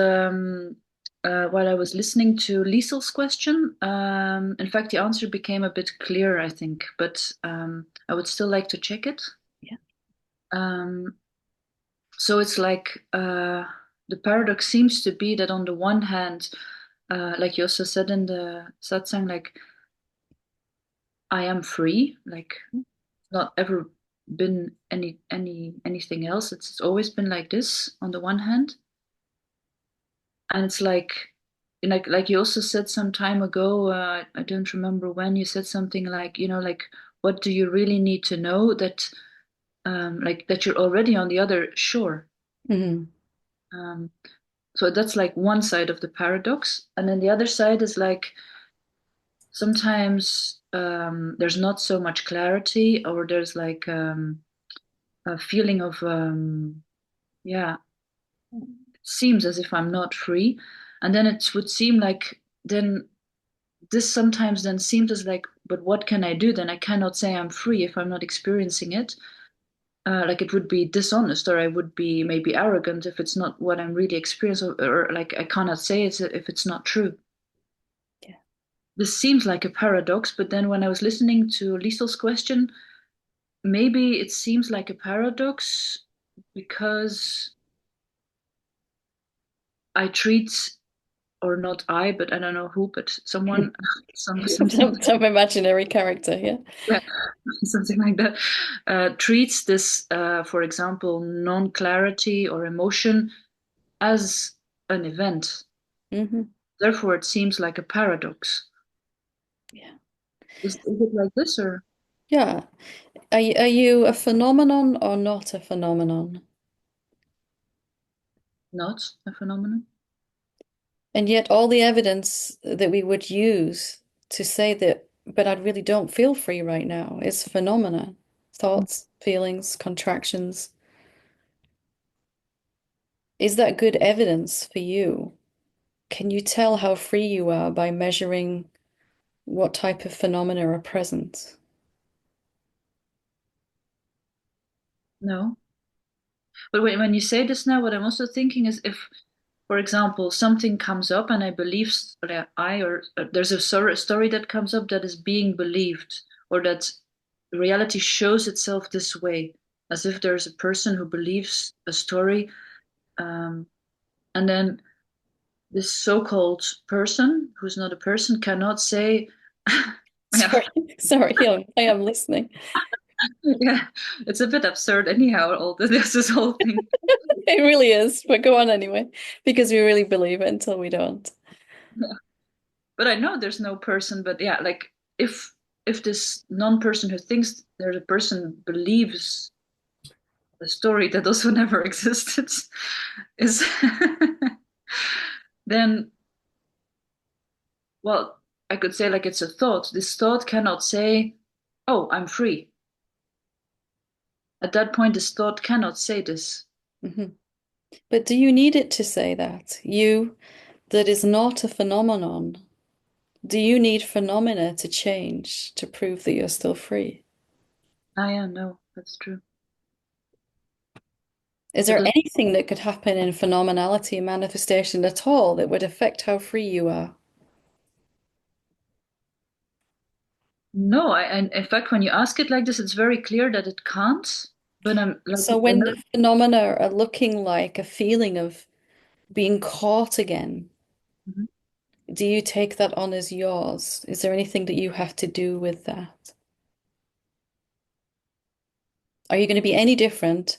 listening to Liesel's question, in fact, the answer became a bit clearer, I think. But I would still like to check it. Yeah. Um, so it's like the paradox seems to be that on the one hand, like you also said in the satsang, like I am free, like not ever been anything else. It's always been like this on the one hand, and it's like you also said some time ago. I don't remember when you said something like like what do you really need to know that like that you're already on the other shore. Mhm. Um, so that's like one side of the paradox, and then the other side is like sometimes there's not so much clarity, or there's like a feeling of yeah, it seems as if I'm not free, and then it would seem like then this sometimes then seems as like, but what can I do then? I cannot say I'm free if I'm not experiencing it. like it would be dishonest, or I would be maybe arrogant if it's not what I'm really experiencing, or like I cannot say it if it's not true. Yeah. This seems like a paradox, but then when I was listening to Liesel's question, maybe it seems like a paradox because I treat, or not I, but I don't know who, but someone, something, Some imaginary character, yeah. yeah, something like that, treats this, for example, non-clarity or emotion as an event. Hmm. Therefore, it seems like a paradox. Yeah. Is it like this or Yeah. Are you a phenomenon or not a phenomenon? not a phenomenon? And yet all the evidence that we would use to say that, but I really don't feel free right now, is phenomena. Thoughts, feelings, contractions. Is that good evidence for you? Can you tell how free you are by measuring what type of phenomena are present? No. But when you say this now, what I'm also thinking is if, for example, something comes up and I believe that there's a story that comes up that is being believed, or that reality shows itself this way, as if there's a person who believes a story, um, and then this so-called person, who's not a person, cannot say, yeah, Sorry, sorry, I am listening. yeah, it's a bit absurd anyhow, all this whole thing. It really is, but go on anyway, because we really believe it until we don't. But I know there's no person, but yeah, like if this non-person who thinks there's a person believes a story that also never existed is then, well, I could say like it's a thought. This thought cannot say, oh, I'm free. At that point, this thought cannot say this. Hmm. But do you need it to say that? You that is not a phenomenon. Do you need phenomena to change to prove that you're still free? Ah, yeah, no, that's true. Is But there anything that could happen in phenomenality and manifestation at all that would affect how free you are? no, and in fact, when you ask it like this, it's very clear that it can't. But I'm like, So when the phenomena are looking like a feeling of being caught again, Mhm. do you take that on as yours? Is there anything that you have to do with that? Are you going to be any different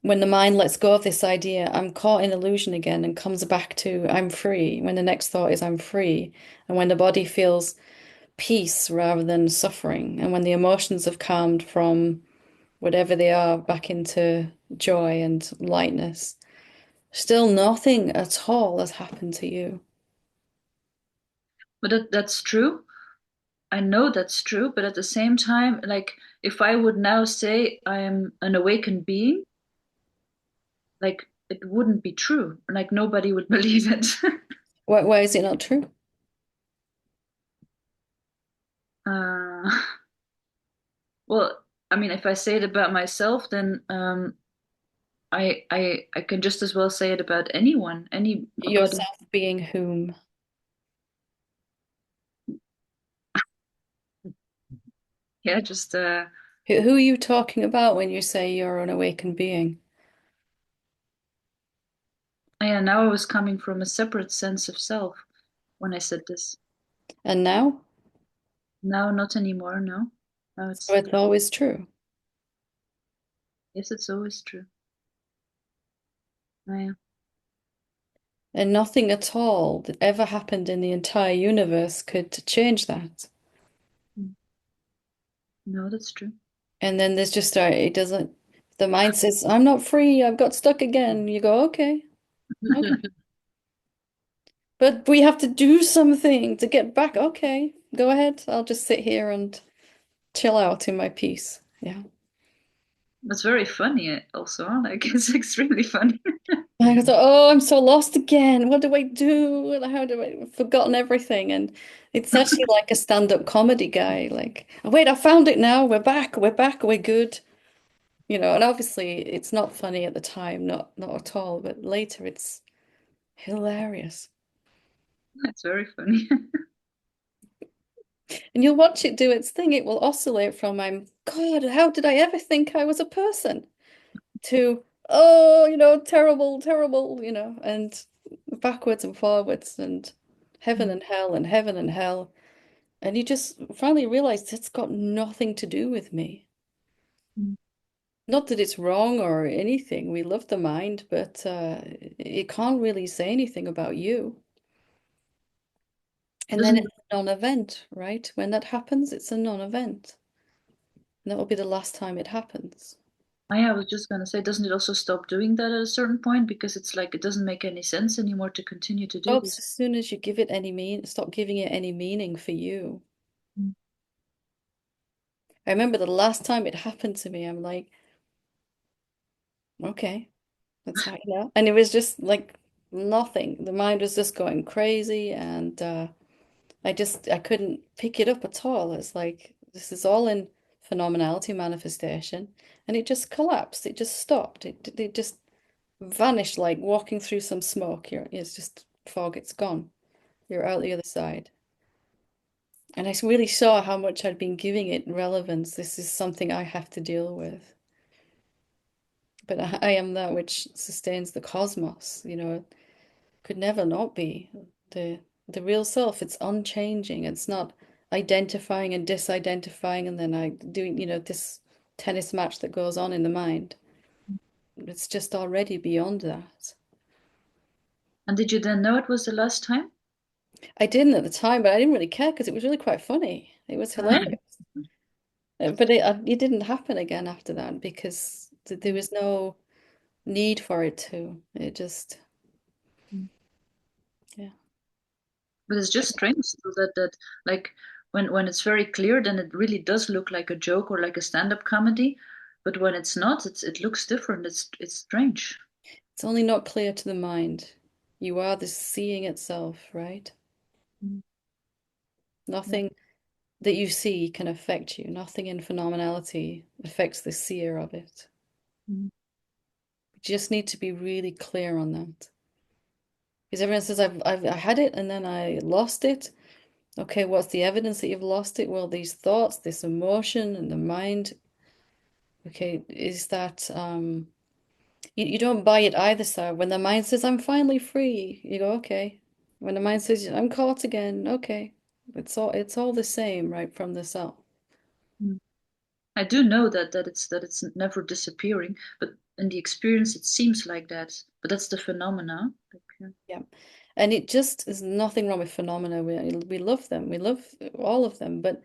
when the mind lets go of this idea, I'm caught in illusion again, and comes back to I'm free, when the next thought is I'm free, and when the body feels peace rather than suffering, and when the emotions have calmed from whatever they are back into joy and lightness, still nothing at all has happened to you. but that's true. I know that's true, but at the same time, like if I would now say I am an awakened being, like it wouldn't be true. Like nobody would believe it. Why is it not true? uh, well, I mean, if I say it about myself, then I can just as well say it about anyone, anybody. Yourself being whom? Yeah, just Who are you talking about when you say you're an awakened being? yeah. Now I was coming from a separate sense of self when I said this. And now? Now, not anymore. No, now So it's it's always true. yes, it's always true. Oh, yeah. And nothing at all that ever happened in the entire universe could change that. Mm. No, that's true. And then there's just it doesn't, the mind says, I'm not free, I've got stuck again. You go, okay, okay. But we have to do something to get back. Okay, go ahead. I'll just sit here and chill out in my peace. Yeah. That's very funny also. Like it's extremely funny. I thought, oh, I'm so lost again. What do I do? How do I I've forgotten everything? And it's actually like a stand-up comedy guy. Like, oh, wait, I found it now. We're back. We're back. We're good. You know, and obviously it's not funny at the time, not at all, but later it's hilarious. That's very funny. And you'll watch it do its thing. It will oscillate from God, how did I ever think I was a person? To, oh, terrible, terrible, and backwards and forwards and heaven and hell and heaven and hell. And you just finally realize it's got nothing to do with me. Not that it's wrong or anything. We love the mind, but it can't really say anything about you. And then Doesn't it's a non-event, right? When that happens, it's a non-event. And that will be the last time it happens. I was just gonna say, doesn't it also stop doing that at a certain point because it's like it doesn't make any sense anymore to continue to do Stops this? as soon as you give it stop giving it any meaning for you. Mm. I remember the last time it happened to me, I'm like, okay, that's how you know. And it was just like nothing. The mind was just going crazy, and I couldn't pick it up at all. It's like this is all in phenomenality manifestation, and it just collapsed. It just stopped. It just vanished like walking through some smoke. It's just fog. It's gone. You're out the other side. And I really saw how much I'd been giving it relevance. This is something I have to deal with. But I am that which sustains the cosmos, could never not be the the real self. It's unchanging. It's not identifying and disidentifying and then I doing, this tennis match that goes on in the mind. It's just already beyond that. And did you then know it was the last time? I didn't at the time, but I didn't really care because it was really quite funny. It was hilarious. But it didn't happen again after that because there was no need for it to. It just, yeah. But it's just strange so that like when it's very clear, then it really does look like a joke or like a stand-up comedy. But when it's not, it looks different. It's strange. It's only not clear to the mind. You are the seeing itself, right? Mm. Yeah. Nothing that you see can affect you. Nothing in phenomenality affects the seer of it. Mm. You just need to be really clear on that. Because everyone says, I had it and then I lost it. Okay, what's the evidence that you've lost it? Well, these thoughts, this emotion, and the mind. Okay, is that you don't buy it either, sir. When the mind says, I'm finally free, you go, okay. When the mind says, I'm caught again, okay. It's all the same, right, from the self. Mm. I do know that it's never disappearing, but in the experience it seems like that. But that's the phenomena. Like, yeah. Yeah. And it just is nothing wrong with phenomena. We love them. We love all of them. But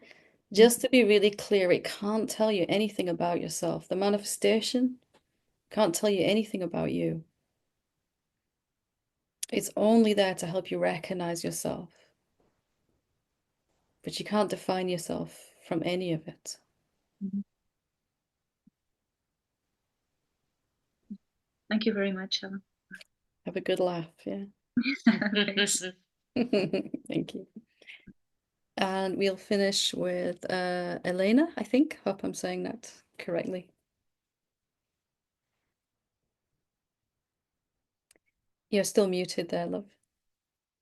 just to be really clear, it can't tell you anything about yourself. The manifestation can't tell you anything about you. It's only there to help you recognize yourself. But you can't define yourself from any of it. Mhm. Thank you very much, Helen. Have a good laugh, yeah. Thanks. Thank you. And we'll finish with Elena, I think. Hope I'm saying that correctly. You're still muted there, love.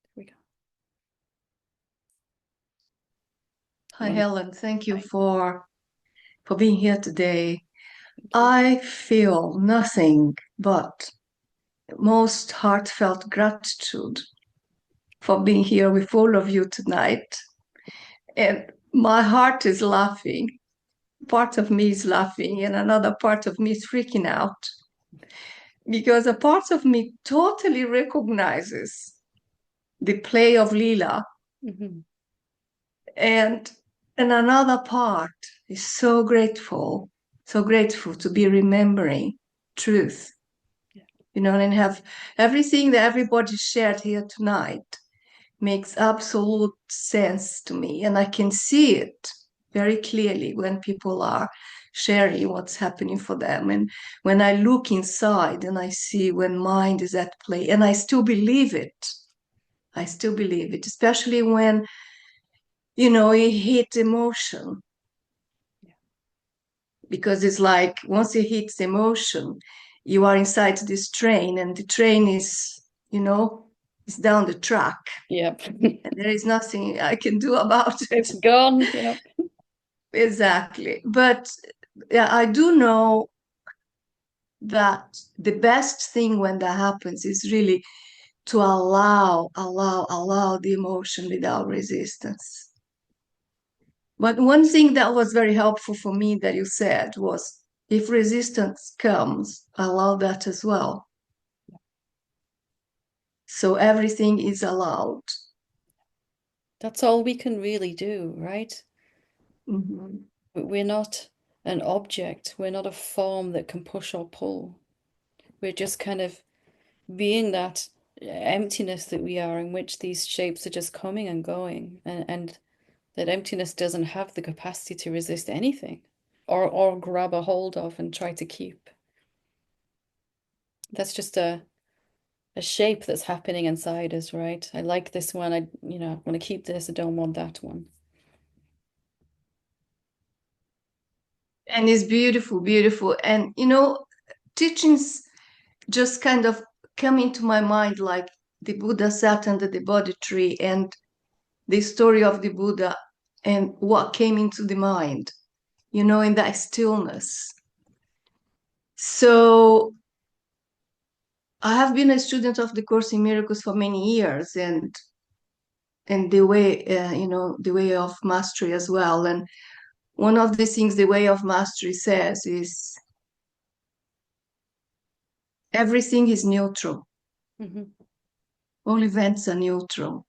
Here we go. Hi, Helen. Thank you for being here today. I feel nothing but most heartfelt gratitude for being here with all of you tonight. And my heart is laughing. Part of me is laughing, and another part of me is freaking out because a part of me totally recognizes the play of Leela, Mhm. and another part is so grateful to be remembering truth, Yeah. and have everything that everybody shared here tonight makes absolute sense to me. And I can see it very clearly when people are sharing what's happening for them. And when I look inside and I see when mind is at play, and I still believe it. I still believe it, especially when it hit emotion. Yeah. because it's like once it hits emotion, you are inside this train, and the train is, is down the track, Yep. and there is nothing I can do about it. It's gone. Yep. Exactly. But yeah, I do know that the best thing when that happens is really to allow the emotion without resistance. But one thing that was very helpful for me that you said was, if resistance comes, allow that as well. So everything is allowed. That's all we can really do, right? Mhm. We're not an object. We're not a form that can push or pull. We're just kind of being that emptiness that we are, in which these shapes are just coming and going, and that emptiness doesn't have the capacity to resist anything or grab a hold of and try to keep. That's just a shape that's happening inside us, right? I like this one. I want to keep this. I don't want that one. And it's beautiful, beautiful. And teachings just kind of come into my mind, like the Buddha sat under the Bodhi tree and the story of the Buddha and what came into the mind, in that stillness. So I have been a student of the Course in Miracles for many years, and the way, the way of mastery as well. And one of the things the way of mastery says is everything is neutral. Mm-hmm. All events are neutral.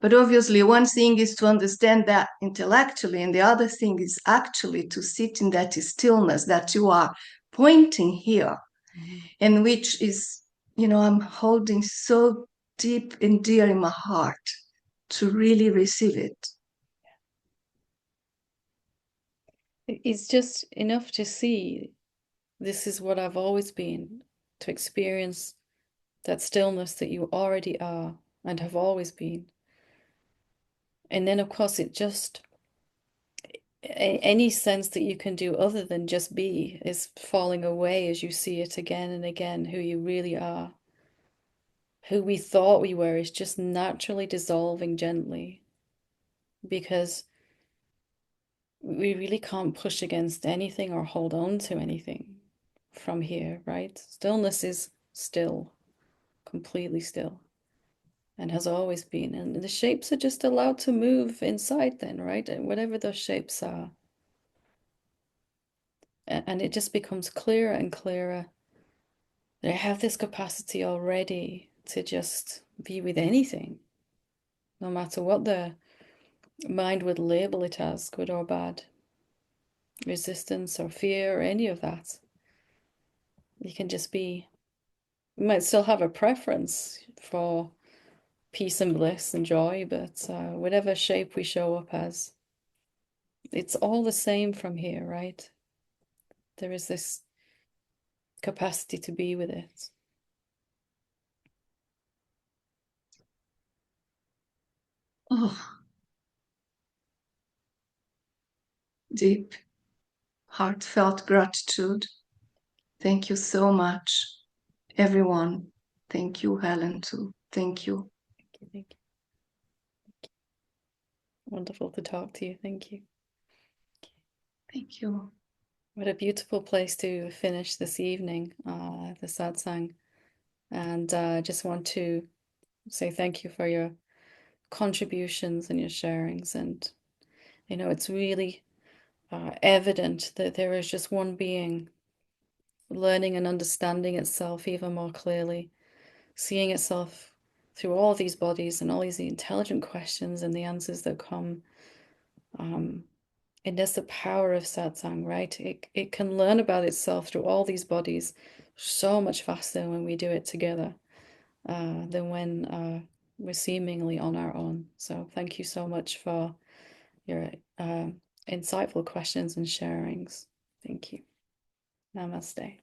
But obviously, one thing is to understand that intellectually, and the other thing is actually to sit in that stillness that you are pointing here, Mm-hmm. and which is, I'm holding so deep and dear in my heart to really receive it. It's just enough to see this is what I've always been, to experience that stillness that you already are and have always been. And then, of course, it just, any sense that you can do other than just be is falling away as you see it again and again, who you really are. Who we thought we were is just naturally dissolving gently, because we really can't push against anything or hold on to anything from here, right? Stillness is still, completely still, and has always been. And the shapes are just allowed to move inside then, right? And whatever those shapes are. And it just becomes clearer and clearer that I have this capacity already to just be with anything, no matter what the mind would label it as, good or bad, resistance or fear or any of that. You can just be. You might still have a preference for peace and bliss and joy, but whatever shape we show up as, it's all the same from here, right? There is this capacity to be with it. Oh, deep, heartfelt gratitude. Thank you so much, everyone. Thank you, Helen, too. Thank you. Thank you. Wonderful to talk to you. Thank you. Thank you. What a beautiful place to finish this evening, the satsang. And I just want to say thank you for your contributions and your sharings. And, it's really evident that there is just one being learning and understanding itself even more clearly, seeing itself through all these bodies and all these intelligent questions and the answers that come. And that's the power of satsang, right? It can learn about itself through all these bodies so much faster when we do it together than when we're seemingly on our own. So thank you so much for your insightful questions and sharings. Thank you. Namaste.